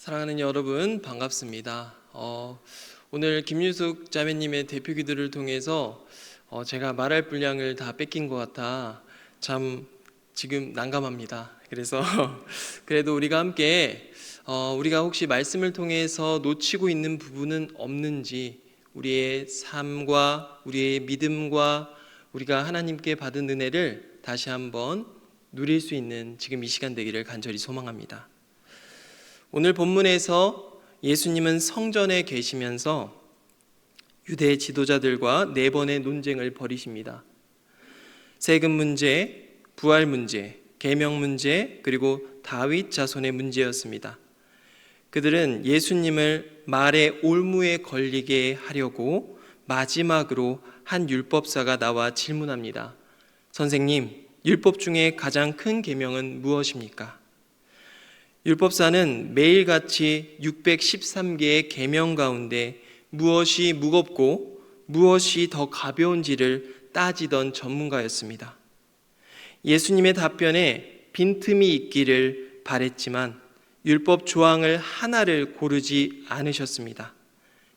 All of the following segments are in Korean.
사랑하는 여러분 반갑습니다. 오늘 김윤숙 자매님의 대표 기도를 통해서 제가 말할 분량을 다 뺏긴 것 같아 참 지금 난감합니다. 그래서 그래도 우리가 함께 우리가 혹시 말씀을 통해서 놓치고 있는 부분은 없는지, 우리의 삶과 우리의 믿음과 우리가 하나님께 받은 은혜를 다시 한번 누릴 수 있는 지금 이 시간 되기를 간절히 소망합니다. 오늘 본문에서 예수님은 성전에 계시면서 유대 지도자들과 4번의 논쟁을 벌이십니다. 세금 문제, 부활 문제, 계명 문제, 그리고 다윗 자손의 문제였습니다. 그들은 예수님을 말의 올무에 걸리게 하려고 마지막으로 한 율법사가 나와 질문합니다. 선생님, 율법 중에 가장 큰 계명은 무엇입니까? 율법사는 매일같이 613개의 계명 가운데 무엇이 무겁고 무엇이 더 가벼운지를 따지던 전문가였습니다. 예수님의 답변에 빈틈이 있기를 바랬지만 율법 조항을 하나를 고르지 않으셨습니다.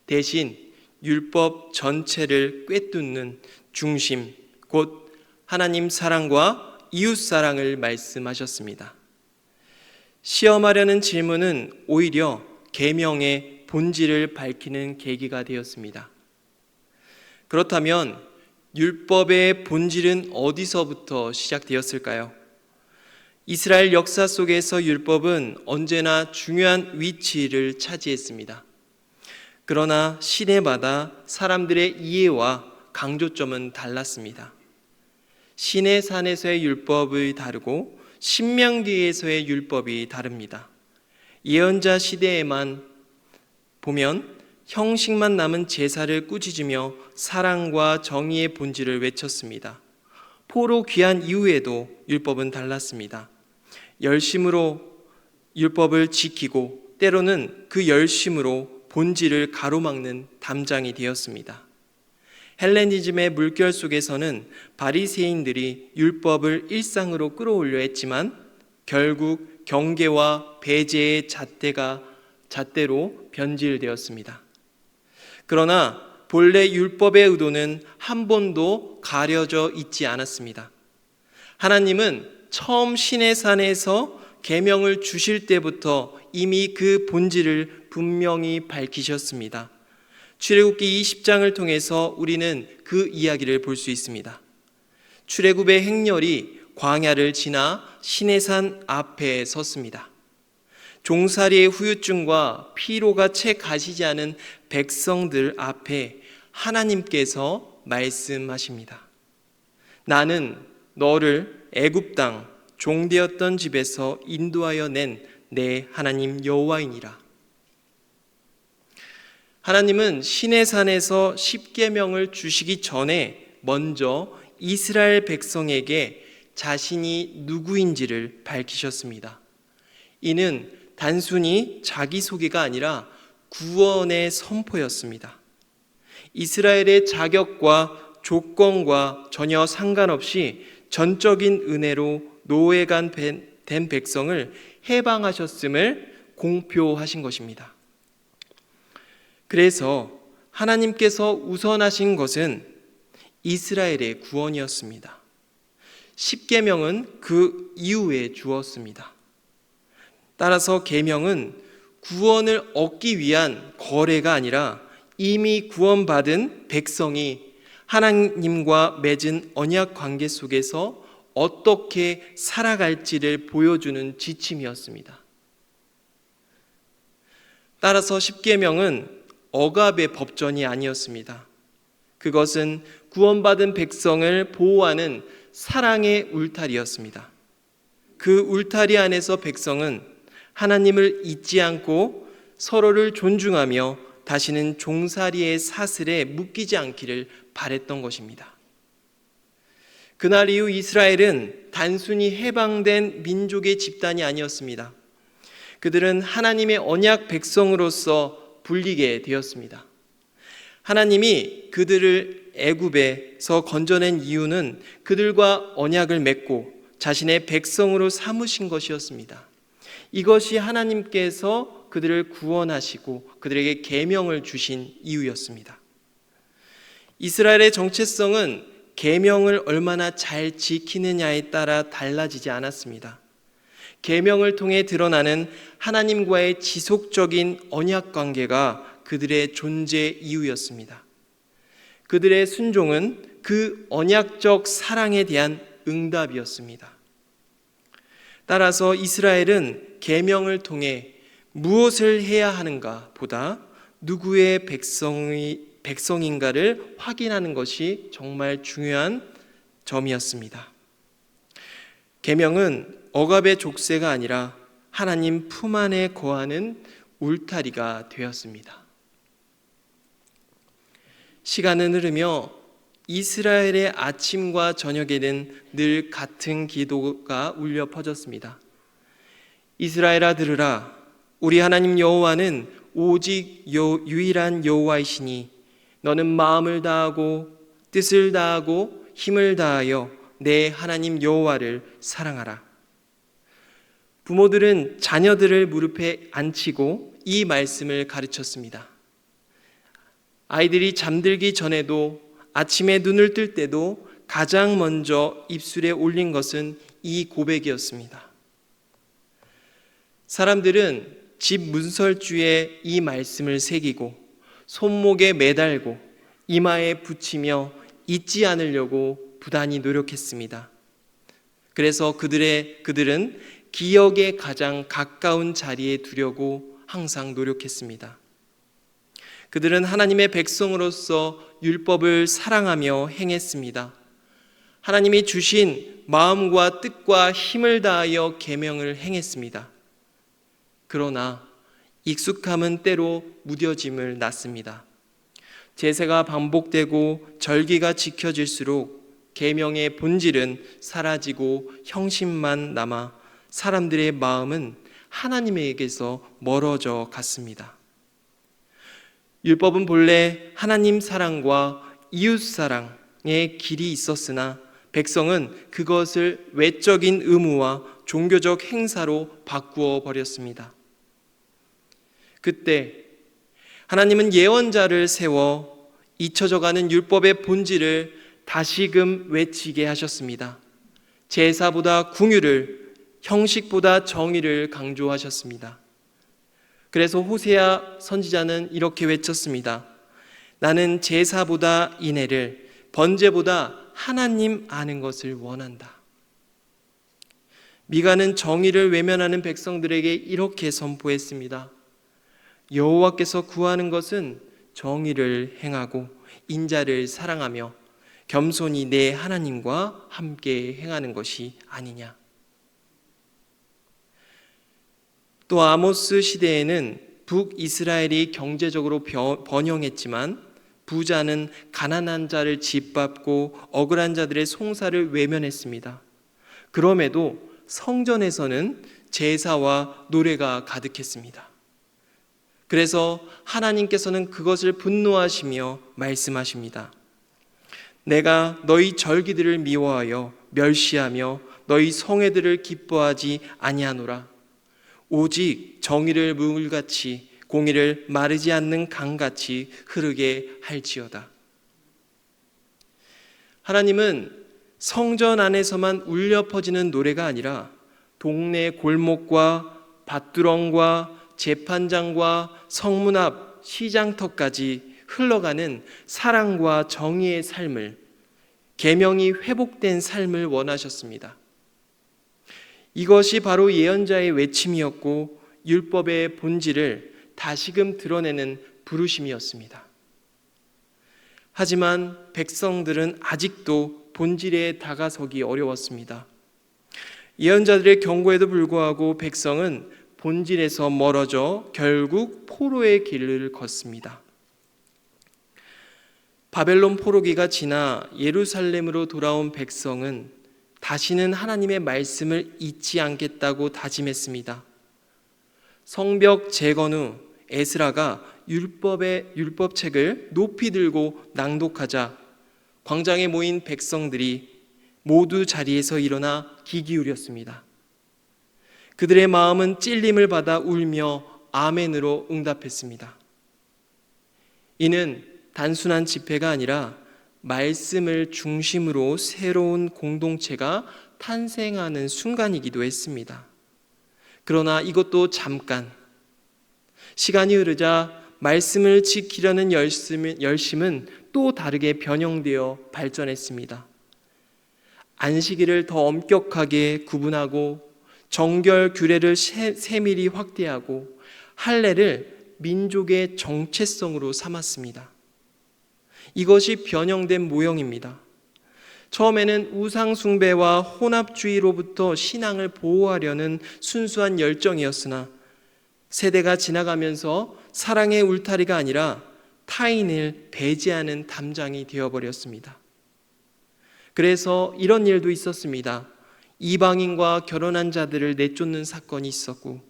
대신 율법 전체를 꿰뚫는 중심, 곧 하나님 사랑과 이웃 사랑을 말씀하셨습니다. 시험하려는 질문은 오히려 계명의 본질을 밝히는 계기가 되었습니다. 그렇다면 율법의 본질은 어디서부터 시작되었을까요? 이스라엘 역사 속에서 율법은 언제나 중요한 위치를 차지했습니다. 그러나 시대마다 사람들의 이해와 강조점은 달랐습니다. 시내산에서의 율법이 다르고 신명기에서의 율법이 다릅니다. 예언자 시대에만 보면 형식만 남은 제사를 꾸짖으며 사랑과 정의의 본질을 외쳤습니다. 포로 귀환 이후에도 율법은 달랐습니다. 열심으로 율법을 지키고 때로는 그 열심으로 본질을 가로막는 담장이 되었습니다. 헬레니즘의 물결 속에서는 바리새인들이 율법을 일상으로 끌어올려 했지만 결국 경계와 배제의 잣대로 변질되었습니다. 그러나 본래 율법의 의도는 한 번도 가려져 있지 않았습니다. 하나님은 처음 시내산에서 계명을 주실 때부터 이미 그 본질을 분명히 밝히셨습니다. 출애굽기 20장을 통해서 우리는 그 이야기를 볼 수 있습니다. 출애굽의 행렬이 광야를 지나 시내산 앞에 섰습니다. 종살이의 후유증과 피로가 채 가시지 않은 백성들 앞에 하나님께서 말씀하십니다. 나는 너를 애굽 땅 종되었던 집에서 인도하여 낸 내 하나님 여호와이니라. 하나님은 시내산에서 십계명을 주시기 전에 먼저 이스라엘 백성에게 자신이 누구인지를 밝히셨습니다. 이는 단순히 자기소개가 아니라 구원의 선포였습니다. 이스라엘의 자격과 조건과 전혀 상관없이 전적인 은혜로 노예가 된 백성을 해방하셨음을 공표하신 것입니다. 그래서 하나님께서 우선하신 것은 이스라엘의 구원이었습니다. 십계명은 그 이후에 주었습니다. 따라서 계명은 구원을 얻기 위한 거래가 아니라 이미 구원받은 백성이 하나님과 맺은 언약 관계 속에서 어떻게 살아갈지를 보여주는 지침이었습니다. 따라서 십계명은 억압의 법전이 아니었습니다. 그것은 구원받은 백성을 보호하는 사랑의 울타리였습니다. 그 울타리 안에서 백성은 하나님을 잊지 않고 서로를 존중하며 다시는 종살이의 사슬에 묶이지 않기를 바랬던 것입니다. 그날 이후 이스라엘은 단순히 해방된 민족의 집단이 아니었습니다. 그들은 하나님의 언약 백성으로서 불리게 되었습니다. 하나님이 그들을 애굽에서 건져낸 이유는 그들과 언약을 맺고 자신의 백성으로 삼으신 것이었습니다. 이것이 하나님께서 그들을 구원하시고 그들에게 계명을 주신 이유였습니다. 이스라엘의 정체성은 계명을 얼마나 잘 지키느냐에 따라 달라지지 않았습니다. 계명을 통해 드러나는 하나님과의 지속적인 언약 관계가 그들의 존재 이유였습니다. 그들의 순종은 그 언약적 사랑에 대한 응답이었습니다. 따라서 이스라엘은 계명을 통해 무엇을 해야 하는가 보다 누구의 백성인가를 확인하는 것이 정말 중요한 점이었습니다. 계명은 억압의 족쇄가 아니라 하나님 품 안에 거하는 울타리가 되었습니다. 시간은 흐르며 이스라엘의 아침과 저녁에는 늘 같은 기도가 울려 퍼졌습니다. 이스라엘아 들으라, 우리 하나님 여호와는 오직 유일한 여호와이시니 너는 마음을 다하고 뜻을 다하고 힘을 다하여 내 하나님 여호와를 사랑하라. 부모들은 자녀들을 무릎에 앉히고 이 말씀을 가르쳤습니다. 아이들이 잠들기 전에도 아침에 눈을 뜰 때도 가장 먼저 입술에 올린 것은 이 고백이었습니다. 사람들은 집 문설주에 이 말씀을 새기고 손목에 매달고 이마에 붙이며 잊지 않으려고 부단히 노력했습니다. 그래서 그들은 기억에 가장 가까운 자리에 두려고 항상 노력했습니다. 그들은 하나님의 백성으로서 율법을 사랑하며 행했습니다. 하나님이 주신 마음과 뜻과 힘을 다하여 계명을 행했습니다. 그러나 익숙함은 때로 무뎌짐을 낳습니다. 제사가 반복되고 절기가 지켜질수록 계명의 본질은 사라지고 형식만 남아 사람들의 마음은 하나님에게서 멀어져 갔습니다. 율법은 본래 하나님 사랑과 이웃 사랑의 길이 있었으나 백성은 그것을 외적인 의무와 종교적 행사로 바꾸어 버렸습니다. 그때 하나님은 예언자를 세워 잊혀져가는 율법의 본질을 다시금 외치게 하셨습니다. 제사보다 궁유를, 형식보다 정의를 강조하셨습니다. 그래서 호세아 선지자는 이렇게 외쳤습니다. 나는 제사보다 인애를, 번제보다 하나님 아는 것을 원한다. 미가는 정의를 외면하는 백성들에게 이렇게 선포했습니다. 여호와께서 구하는 것은 정의를 행하고 인자를 사랑하며 겸손히 내 하나님과 함께 행하는 것이 아니냐. 또 아모스 시대에는 북이스라엘이 경제적으로 번영했지만 부자는 가난한 자를 짓밟고 억울한 자들의 송사를 외면했습니다. 그럼에도 성전에서는 제사와 노래가 가득했습니다. 그래서 하나님께서는 그것을 분노하시며 말씀하십니다. 내가 너희 절기들을 미워하여 멸시하며 너희 성회들을 기뻐하지 아니하노라. 오직 정의를 물같이 공의를 마르지 않는 강같이 흐르게 할지어다. 하나님은 성전 안에서만 울려 퍼지는 노래가 아니라 동네 골목과 밭두렁과 재판장과 성문 앞 시장터까지 흘러가는 사랑과 정의의 삶을, 계명이 회복된 삶을 원하셨습니다. 이것이 바로 예언자의 외침이었고 율법의 본질을 다시금 드러내는 부르심이었습니다. 하지만 백성들은 아직도 본질에 다가서기 어려웠습니다. 예언자들의 경고에도 불구하고 백성은 본질에서 멀어져 결국 포로의 길을 걷습니다. 바벨론 포로기가 지나 예루살렘으로 돌아온 백성은 다시는 하나님의 말씀을 잊지 않겠다고 다짐했습니다. 성벽 재건 후 에스라가 율법책을 높이 들고 낭독하자 광장에 모인 백성들이 모두 자리에서 일어나 귀 기울였습니다. 그들의 마음은 찔림을 받아 울며 아멘으로 응답했습니다. 이는 단순한 집회가 아니라 말씀을 중심으로 새로운 공동체가 탄생하는 순간이기도 했습니다. 그러나 이것도 잠깐, 시간이 흐르자 말씀을 지키려는 열심은 또 다르게 변형되어 발전했습니다. 안식일을 더 엄격하게 구분하고 정결 규례를 세밀히 확대하고 할례를 민족의 정체성으로 삼았습니다. 이것이 변형된 모형입니다. 처음에는 우상 숭배와 혼합주의로부터 신앙을 보호하려는 순수한 열정이었으나 세대가 지나가면서 사랑의 울타리가 아니라 타인을 배제하는 담장이 되어버렸습니다. 그래서 이런 일도 있었습니다. 이방인과 결혼한 자들을 내쫓는 사건이 있었고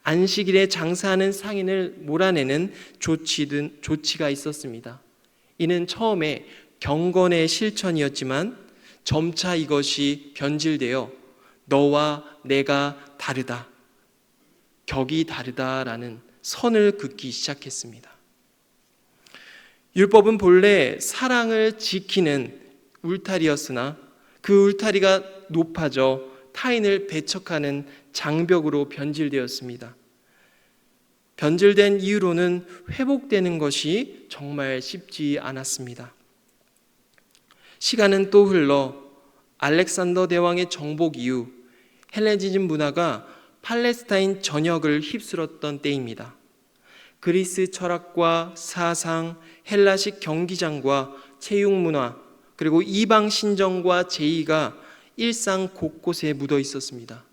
안식일에 장사하는 상인을 몰아내는 조치가 있었습니다. 이는 처음에 경건의 실천이었지만 점차 이것이 변질되어 너와 내가 다르다, 격이 다르다라는 선을 긋기 시작했습니다. 율법은 본래 사랑을 지키는 울타리였으나 그 울타리가 높아져 타인을 배척하는 장벽으로 변질되었습니다. 변질된 이유로는 회복되는 것이 정말 쉽지 않았습니다. 시간은 또 흘러 알렉산더 대왕의 정복 이후 헬레니즘 문화가 팔레스타인 전역을 휩쓸었던 때입니다. 그리스 철학과 사상, 헬라식 경기장과 체육 문화, 그리고 이방 신정과 제의가 일상 곳곳에 묻어 있었습니다.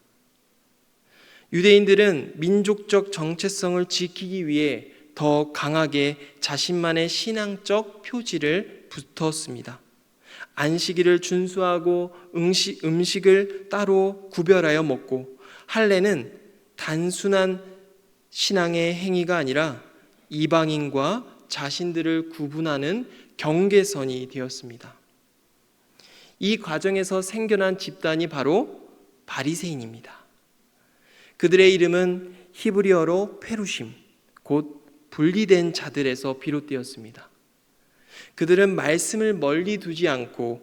유대인들은 민족적 정체성을 지키기 위해 더 강하게 자신만의 신앙적 표지를 붙었습니다. 안식일을 준수하고 음식을 따로 구별하여 먹고 할례는 단순한 신앙의 행위가 아니라 이방인과 자신들을 구분하는 경계선이 되었습니다. 이 과정에서 생겨난 집단이 바로 바리새인입니다. 그들의 이름은 히브리어로 페루심, 곧 분리된 자들에서 비롯되었습니다. 그들은 말씀을 멀리 두지 않고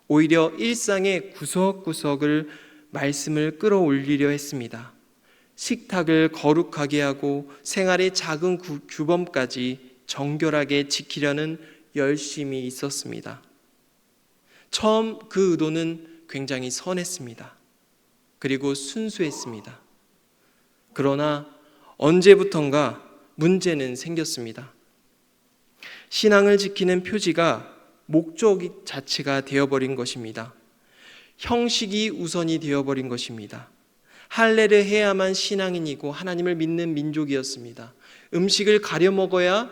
오히려 일상의 구석구석을 말씀을 끌어올리려 했습니다. 식탁을 거룩하게 하고 생활의 작은 규범까지 정결하게 지키려는 열심이 있었습니다. 처음 그 의도는 굉장히 선했습니다. 그리고 순수했습니다. 그러나 언제부턴가 문제는 생겼습니다. 신앙을 지키는 표지가 목적 자체가 되어버린 것입니다. 형식이 우선이 되어버린 것입니다. 할례를 해야만 신앙인이고 하나님을 믿는 민족이었습니다. 음식을 가려 먹어야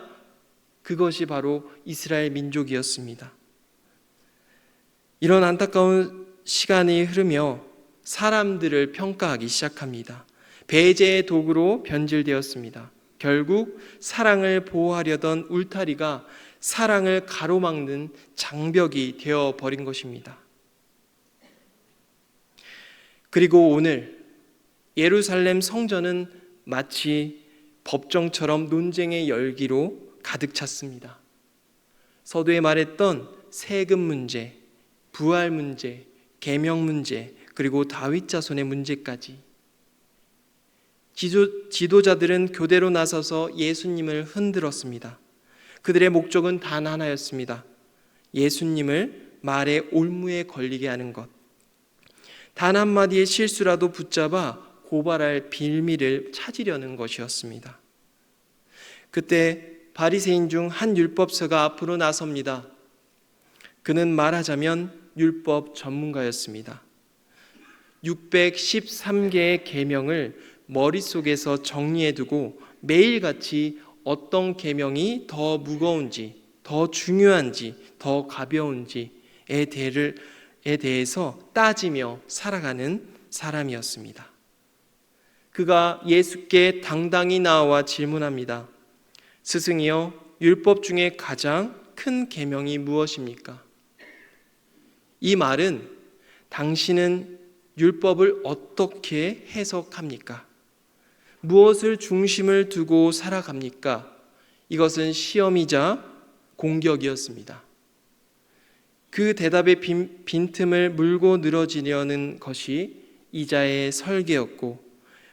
그것이 바로 이스라엘 민족이었습니다. 이런 안타까운 시간이 흐르며 사람들을 평가하기 시작합니다. 배제의 도구로 변질되었습니다. 결국 사랑을 보호하려던 울타리가 사랑을 가로막는 장벽이 되어버린 것입니다. 그리고 오늘 예루살렘 성전은 마치 법정처럼 논쟁의 열기로 가득 찼습니다. 서두에 말했던 세금 문제, 부활 문제, 계명 문제, 그리고 다윗 자손의 문제까지 지도자들은 교대로 나서서 예수님을 흔들었습니다. 그들의 목적은 단 하나였습니다. 예수님을 말의 올무에 걸리게 하는 것. 단 한마디의 실수라도 붙잡아 고발할 빌미를 찾으려는 것이었습니다. 그때 바리새인 중 한 율법사가 앞으로 나섭니다. 그는 말하자면 율법 전문가였습니다. 613개의 계명을 머릿속에서 정리해두고 매일같이 어떤 계명이 더 무거운지, 더 중요한지, 더 가벼운지에 대해서 따지며 살아가는 사람이었습니다. 그가 예수께 당당히 나와 질문합니다. 스승이여, 율법 중에 가장 큰 계명이 무엇입니까? 이 말은 당신은 율법을 어떻게 해석합니까? 무엇을 중심을 두고 살아갑니까? 이것은 시험이자 공격이었습니다. 그 대답의 빈틈을 물고 늘어지려는 것이 이자의 설계였고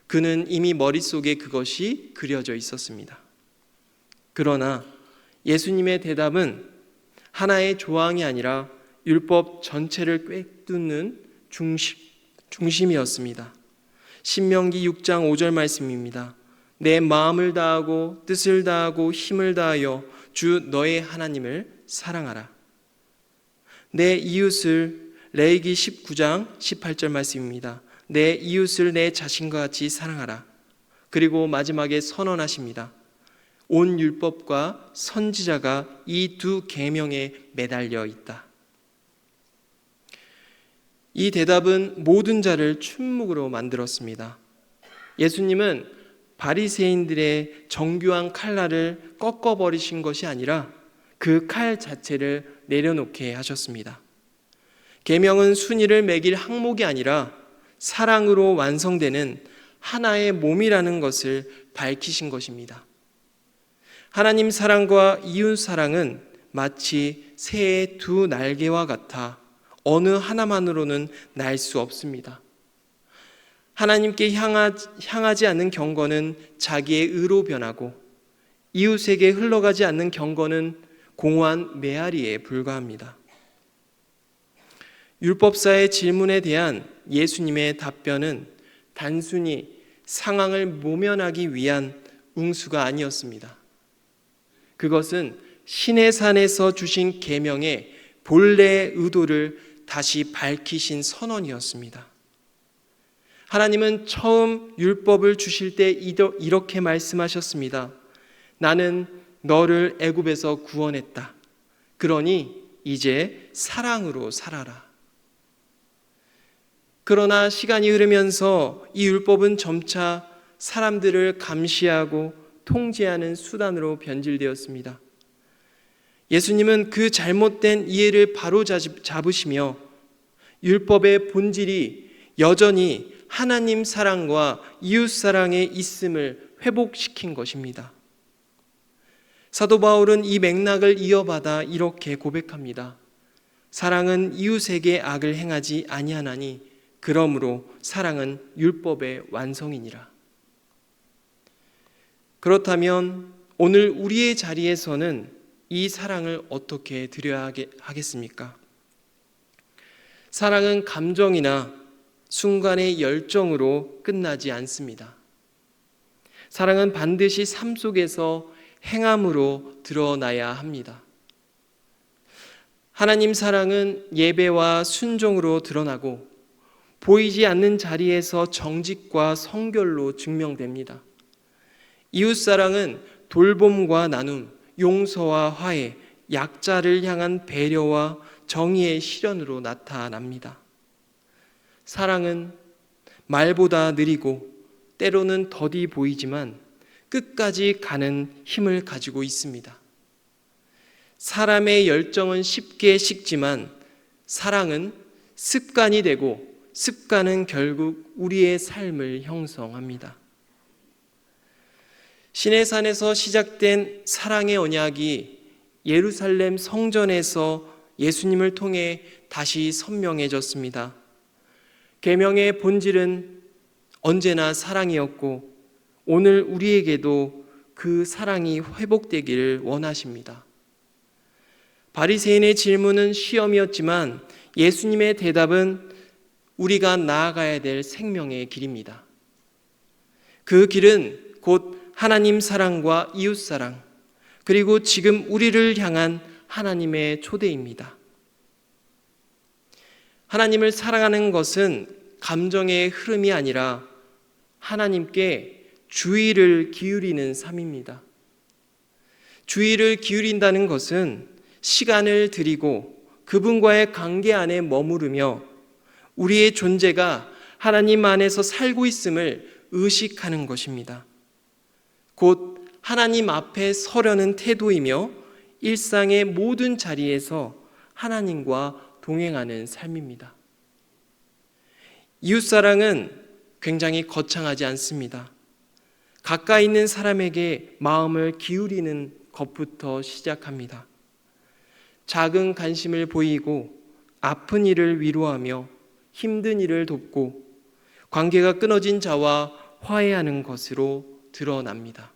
그는 이미 머릿속에 그것이 그려져 있었습니다. 그러나 예수님의 대답은 하나의 조항이 아니라 율법 전체를 꿰뚫는 중심이었습니다. 신명기 6장 5절 말씀입니다. 내 마음을 다하고 뜻을 다하고 힘을 다하여 주 너의 하나님을 사랑하라. 내 이웃을 레위기 19장 18절 말씀입니다. 내 이웃을 내 자신과 같이 사랑하라. 그리고 마지막에 선언하십니다. 온 율법과 선지자가 이 두 계명에 매달려 있다. 이 대답은 모든 자를 충묵으로 만들었습니다. 예수님은 바리새인들의 정교한 칼날을 꺾어버리신 것이 아니라 그 칼 자체를 내려놓게 하셨습니다. 계명은 순위를 매길 항목이 아니라 사랑으로 완성되는 하나의 몸이라는 것을 밝히신 것입니다. 하나님 사랑과 이웃 사랑은 마치 새의 두 날개와 같아 어느 하나만으로는 날 수 없습니다. 하나님께 향하지 않는 경건은 자기의 의로 변하고 이웃에게 흘러가지 않는 경건은 공허한 메아리에 불과합니다. 율법사의 질문에 대한 예수님의 답변은 단순히 상황을 모면하기 위한 응수가 아니었습니다. 그것은 시내산에서 주신 계명의 본래의 의도를 다시 밝히신 선언이었습니다. 하나님은 처음 율법을 주실 때 이렇게 말씀하셨습니다. 나는 너를 애굽에서 구원했다. 그러니 이제 사랑으로 살아라. 그러나 시간이 흐르면서 이 율법은 점차 사람들을 감시하고 통제하는 수단으로 변질되었습니다. 예수님은 그 잘못된 이해를 바로잡으시며 율법의 본질이 여전히 하나님 사랑과 이웃 사랑에 있음을 회복시킨 것입니다. 사도 바울은 이 맥락을 이어받아 이렇게 고백합니다. 사랑은 이웃에게 악을 행하지 아니하나니 그러므로 사랑은 율법의 완성이니라. 그렇다면 오늘 우리의 자리에서는 이 사랑을 어떻게 드려야 하겠습니까? 사랑은 감정이나 순간의 열정으로 끝나지 않습니다. 사랑은 반드시 삶 속에서 행함으로 드러나야 합니다. 하나님 사랑은 예배와 순종으로 드러나고 보이지 않는 자리에서 정직과 성결로 증명됩니다. 이웃 사랑은 돌봄과 나눔, 용서와 화해, 약자를 향한 배려와 정의의 실현으로 나타납니다. 사랑은 말보다 느리고 때로는 더디 보이지만 끝까지 가는 힘을 가지고 있습니다. 사람의 열정은 쉽게 식지만 사랑은 습관이 되고 습관은 결국 우리의 삶을 형성합니다. 시내산에서 시작된 사랑의 언약이 예루살렘 성전에서 예수님을 통해 다시 선명해졌습니다. 계명의 본질은 언제나 사랑이었고 오늘 우리에게도 그 사랑이 회복되기를 원하십니다. 바리새인의 질문은 시험이었지만 예수님의 대답은 우리가 나아가야 될 생명의 길입니다. 그 길은 곧 하나님 사랑과 이웃 사랑, 그리고 지금 우리를 향한 하나님의 초대입니다. 하나님을 사랑하는 것은 감정의 흐름이 아니라 하나님께 주의를 기울이는 삶입니다. 주의를 기울인다는 것은 시간을 들이고 그분과의 관계 안에 머무르며 우리의 존재가 하나님 안에서 살고 있음을 의식하는 것입니다. 곧 하나님 앞에 서려는 태도이며 일상의 모든 자리에서 하나님과 동행하는 삶입니다. 이웃사랑은 굉장히 거창하지 않습니다. 가까이 있는 사람에게 마음을 기울이는 것부터 시작합니다. 작은 관심을 보이고 아픈 이를 위로하며 힘든 이를 돕고 관계가 끊어진 자와 화해하는 것으로 드러납니다.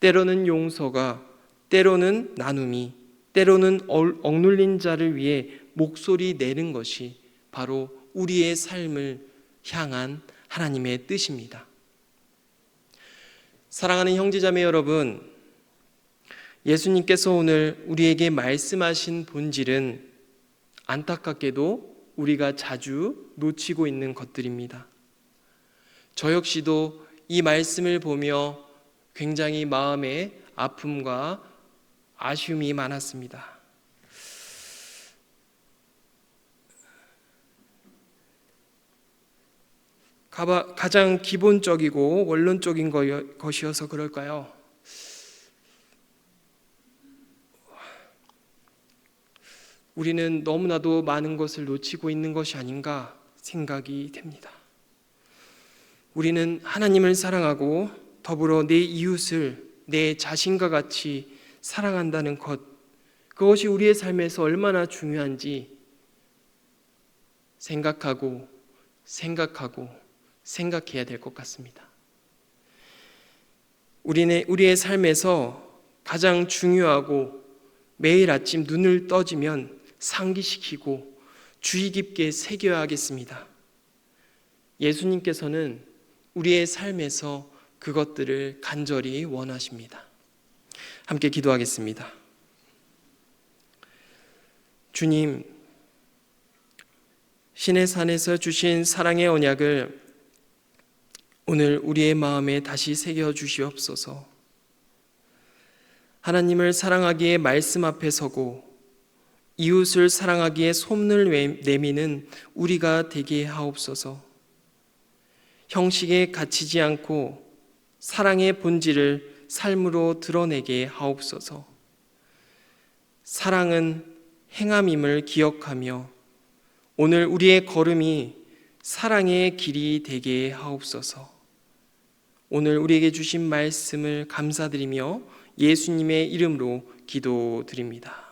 때로는 용서가, 때로는 나눔이, 때로는 억눌린 자를 위해 목소리 내는 것이 바로 우리의 삶을 향한 하나님의 뜻입니다. 사랑하는 형제자매 여러분, 예수님께서 오늘 우리에게 말씀하신 본질은 안타깝게도 우리가 자주 놓치고 있는 것들입니다. 저 역시도 이 말씀을 보며 굉장히 마음에 아픔과 아쉬움이 많았습니다. 가장 기본적이고 원론적인 것이어서 그럴까요? 우리는 너무나도 많은 것을 놓치고 있는 것이 아닌가 생각이 됩니다. 우리는 하나님을 사랑하고 더불어 내 이웃을 내 자신과 같이 사랑한다는 것, 그것이 우리의 삶에서 얼마나 중요한지 생각해야 될 것 같습니다. 우리의 삶에서 가장 중요하고 매일 아침 눈을 떠지면 상기시키고 주의 깊게 새겨야 하겠습니다. 예수님께서는 우리의 삶에서 그것들을 간절히 원하십니다. 함께 기도하겠습니다. 주님, 신의 산에서 주신 사랑의 언약을 오늘 우리의 마음에 다시 새겨 주시옵소서. 하나님을 사랑하기에 말씀 앞에 서고 이웃을 사랑하기에 솜을 내미는 우리가 되게 하옵소서. 형식에 갇히지 않고 사랑의 본질을 삶으로 드러내게 하옵소서. 사랑은 행함임을 기억하며 오늘 우리의 걸음이 사랑의 길이 되게 하옵소서. 오늘 우리에게 주신 말씀을 감사드리며 예수님의 이름으로 기도드립니다.